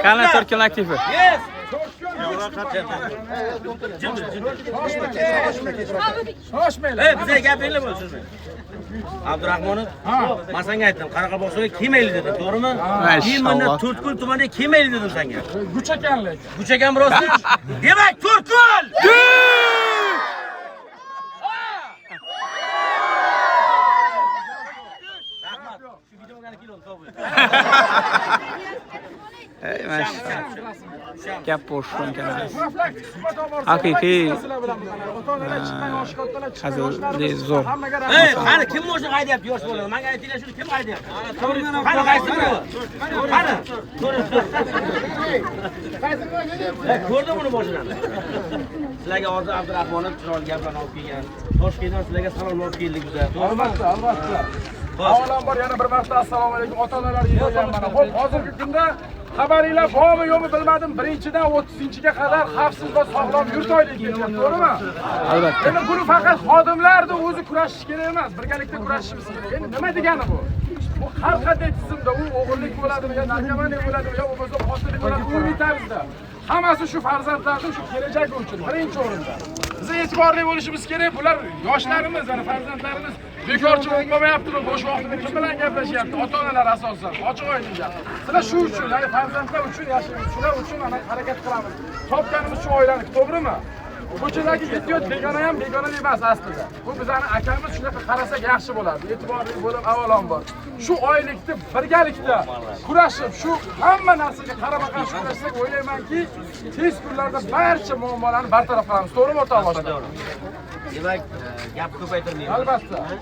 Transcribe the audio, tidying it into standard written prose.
Qani Turkiya aktivi? Yes. Shoshmaylar. Bizga gapinglar bo'lsin. Abdurahmonov, men senga aytdim, Qoraqalpog'istonga kelmayli dedim, to'g'rimi? Kiyimini To'rtko'l tumanida kelmayli dedim senga. Guchakan lekin. Guchagan biroz. Demak, To'rtko'l! Rahmat. Shu videoga keldim, to'g'ri. Ey mash. Gap bo'sh ekan. Profilaktik suhbat olib borsak, Haqiqiy sizlar bilan ota-onalar chiqqan yosh kattalar chiqqan hazilli yoshlar zo'r. hammaga Ey, rahmat. qani kim o'sha haydayapti yosh bola? Menga aytinglar shuni kim haydayapti? Qani qaysi biri? Qani? Ko'rdim uni boshidan. Sizlarga hozir Abdurahmonov chiroyli gaplarni olib kelgan. Toshkentdan sizlarga salom olib keldik biz. Albatta, albatta. Avvalambor yana bir marta assalomu alaykum ota-onalar yig'ilgan mana. Xo'p, hozirgi kunda xabaringlar bormi yo'qmi bilmadim. 1-dan 30-ga qadar xavfsiz va sog'lom yurtaylik deyapti, to'g'rimi? Albatta. Endi buni faqat xodimlarda o'zi kurashish kerak emas, birgalikda kurashishimiz kerak. Endi nima degani bu? Bu har qanday tizimda u o'g'irlik bo'ladimi, yo narkomaniya bo'ladimi, yo bo'lmasa qotillik bo'ladimi, umumiy tarzda hammasi shu farzandlarning shu kelajagi uchun birinchi o'rinda. Biz e'tiborli bo'lishimiz kerak. Bular yoshlarimiz, ya'ni farzandlarimiz bekorchi bo'lmayaptimi? Bo'sh vaqtida kim bilan gaplashyapti? Ota-onalar asosan ochiq o'ylaydi. Sizlar shu uchun, ya'ni farzandlar uchun yashaymiz. Shular uchun ana harakat qilamiz. Topganimiz shu oilaniki, to'g'rimi? Ko'chadagi ketayot begona ham begona emas aslida. Bu bizani akamiz shunaqa qarasak yaxshi bo'ladi. E'tiborli bo'lib avvalambor shu oylikda birgalikda kurashib, shu hamma narsaga qarama-qarshi kurashsak o'ylaymanki, tez kunlarda barcha muammolarni bartaraf qilamiz. To'g'rimi ota-onalar? Demak, gap ko'paytirmaymiz. Albatta.